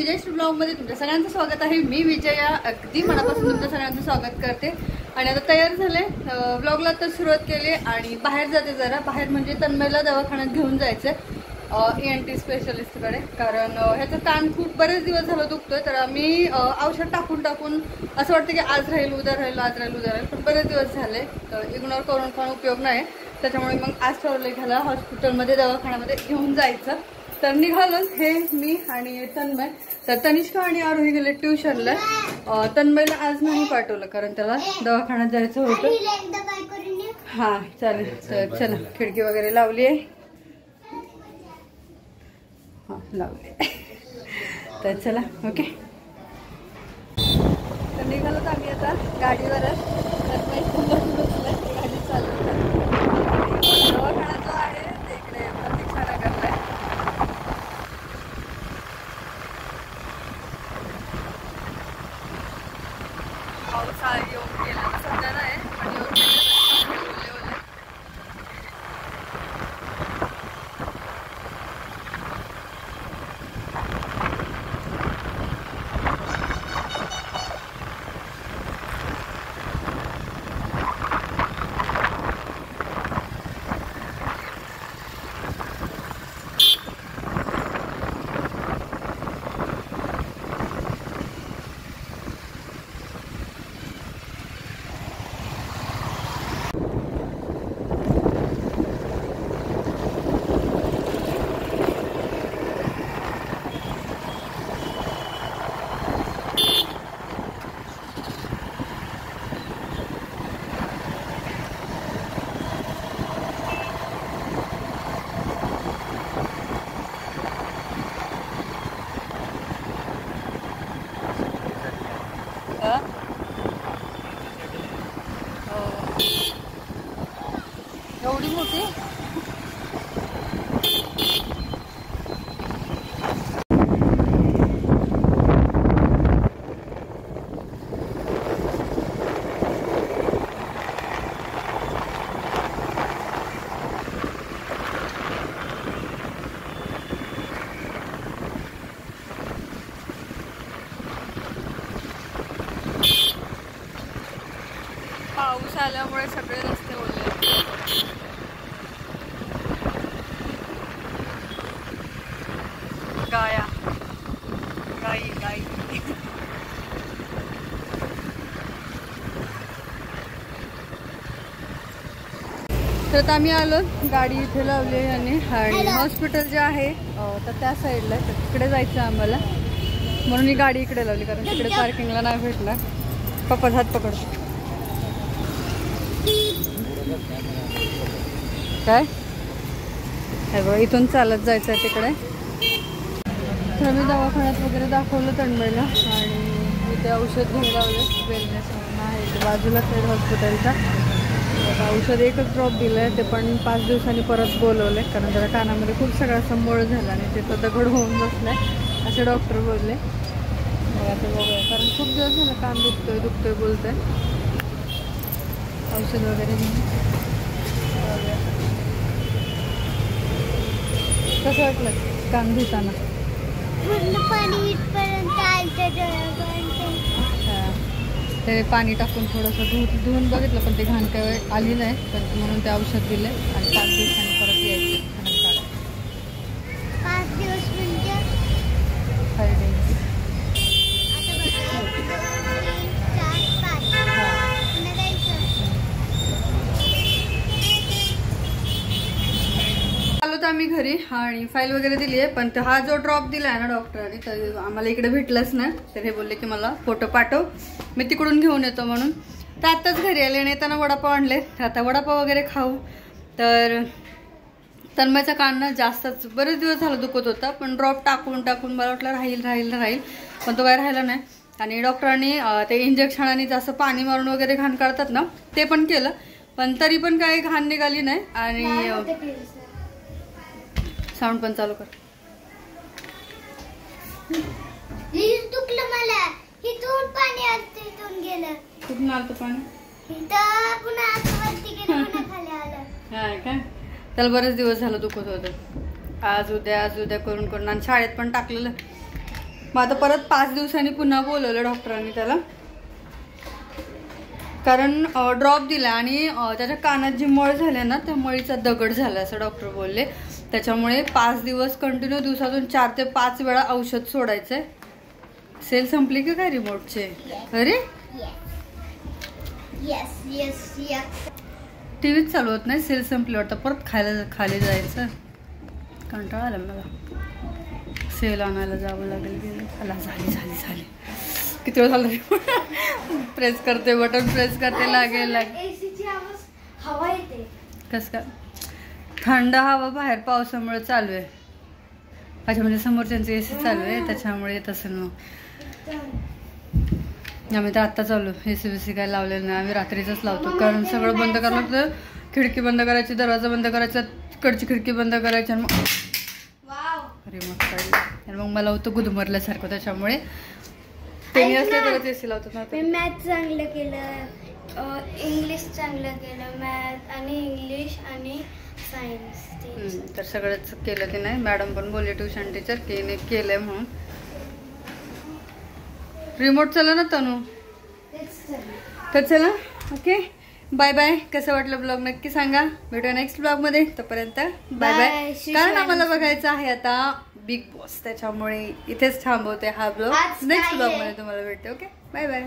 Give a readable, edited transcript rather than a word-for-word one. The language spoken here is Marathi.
विजयश्री ब्लॉग मध्ये तुमच्या सगळ्यांचं स्वागत आहे। मी विजया अगदी मनापासून तुमच्या सगळ्यांचं स्वागत करते आणि आता तयार झाले, ब्लॉगला तर सुरुवात केली आणि बाहेर जाते जरा बाहेर म्हणजे तन्मयला दवाखान्यात घेऊन जायचं ENT स्पेशलिस्टकडे, कारण ह्याचं कान खूप बरेच दिवस झालं दुखतोय। तर आम्ही औषध टाकून टाकून असं वाटतं की आज राहील उद्या राहील आज राहील उद्या राहील, पण बरेच दिवस झाले तर इग्नोर करून पण उपयोग नाही। त्याच्यामुळे मग आज ठरवलं घ्यायला हॉस्पिटलमध्ये दवाखान्यामध्ये घेऊन जायचं। तर निघालो हे मी आणि तन्मय। तर तनिष्का आणि आरोही गेले ट्युशनला, तन्मयला आज नाही पाठवलं कारण त्याला दवाखान्यात जायचं होतं। हा चालेल, तर चला खिडकी वगैरे लावली आहे, हा लावली तर चला ओके। तर निघालो आम्ही आता गाडीवरच, तन्मय गाडी चालवत दवाखाना जो आहे तिकडे प्रतीक्षानगरला आहे। पावसाळा येऊन गेला सध्या नाही पण येऊन गेला। एवढी मोठी पाऊस आल्यामुळे सगळे रस्ते ओले। गाया गाई गाई तर आम्ही आलो, गाडी इथे लावली आणि हॉस्पिटल जे आहे तर त्या साईडला तर तिकडे जायचं आम्हाला, म्हणून ही गाडी इकडे लावली कारण तिकडे पार्किंगला नाही भेटणार। पप्पा हात पकडतो काय हे बघ, इथून चालत जायचं आहे तिकडे। तर मी दवाखान्यात वगैरे दाखवलं तन्मयला आणि इथे औषध घेऊन लावलं, वेलनेस म्हणून आहे बाजूला साईड हॉस्पिटलचा। आता औषध एकच ड्रॉप दिलं आहे, ते पण 5 दिवसांनी परत बोलवलं आहे कारण त्याला कानामध्ये खूप सगळा संबळ झाला आणि तिथं दगड होऊन बसला आहे असे डॉक्टर बोलले। मग आता बघूया, कारण खूप दिवस झालं कान दुखतोय दुखतोय बोलतोय। औषध वगैरे घेऊन कसं वाटलं कान धुताना? ते पाणी टाकून थोडंसं धुवून बघितलं पण ते घाण काय आली नाही, तर म्हणून ते औषध दिले आणि 5 दिवसांनी परत यायचं। 5 दिवस म्हणजे 5 days। आलो तर आम्ही घरी आणि फाईल वगैरे दिली आहे, पण हा जो ड्रॉप दिला आहे ना डॉक्टरांनी तर आम्हाला इकडे भेटलंच नाही। तर हे बोलले की मला फोटो पाठव, मी तिकडून घेऊन येतो म्हणून। तर आत्ताच घरी आले आणि येताना वडापाव आणले, आता वडापाव वगैरे खाऊ। तर तन्मयचा कान ना जास्तच बरेच दिवस झालं दुखत होता, पण ड्रॉप टाकून टाकून मला वाटलं राहील राहील राहील, पण तो काय राहिला नाही। आणि डॉक्टरांनी ते इंजेक्शनाने जास्त पाणी मारून वगैरे घाण काढतात ना ते पण केलं, पण तरी पण काही घाण निघाली नाही। आणि साऊंड पण चालू कर। दुखलं मला, इथून पाणी आलं इथून गेलं। कुठून आलं पाणी? इथं पुन्हा वरती गेलं पुन्हा खाली आलं। हा काय, त्याला बरेच दिवस झालं दुखत होतं। आज उद्या करून करून आणि शाळेत पण टाकलेलं मग आता परत 5 दिवसांनी पुन्हा बोलवलं डॉक्टरांनी त्याला, कारण ड्रॉप दिला आणि त्याच्या कानात जी मळ झाली ना त्या मळीचा दगड झाला असं डॉक्टर बोलले. त्याच्यामुळे 5 दिवस कंटिन्यू दिवसातून 4 ते 5 वेळा औषध सोडायचंय. सेल संपली का काय रिमोटचे? अरे टीव्हीच चालू होत नाही, सेल संपली वाटतं. परत खाली जायचं, कंटाळा आला मला. सेल आणायला जावं लागेल. झाली किती वेळ झालं प्रेस करते, बटन प्रेस करते, लागेल. हवा येते कस का? थंड हवा बाहेर पावसामुळे चालू आहे. अच्छा, म्हणजे समोरच्यांचं एसी चालू आहे त्याच्यामुळे येत असेल. मग आम्ही तर आत्ता चालू एसी बीसी काय लावलेलं नाही, आम्ही रात्रीच लावतो. कारण सगळं बंद करावं लागतं. खिडकी बंद करायची, दरवाजा बंद करायचा, कडची खिडकी बंद करायची. आणि मग अरे मग काढलं आणि मग मला होतं गुदमरल्यासारखं. त्याच्यामुळे त्यांनी असले तरच एसी लावतात ना. मी मॅथ चांगलं केलं, इंग्लिश चांगलं केलं, मॅथ आणि इंग्लिश आणि सायन्स. तर सगळंच केलं की नाही. मॅडम पण बोलले ट्युशन टीचर की नाही केलंय म्हणून. रिमोट चला ना तनू. तर चला, ओके, बाय बाय. कसं वाटलं ब्लॉग नक्की सांगा. भेटूया नेक्स्ट ब्लॉग मध्ये. तोपर्यंत बाय बाय. कारण आम्हाला बघायचं आहे आता बिग बॉस, त्याच्यामुळे इथेच थांबवते हा ब्लॉग. नेक्स्ट ब्लॉग मध्ये तुम्हाला भेटते. Okay, bye bye.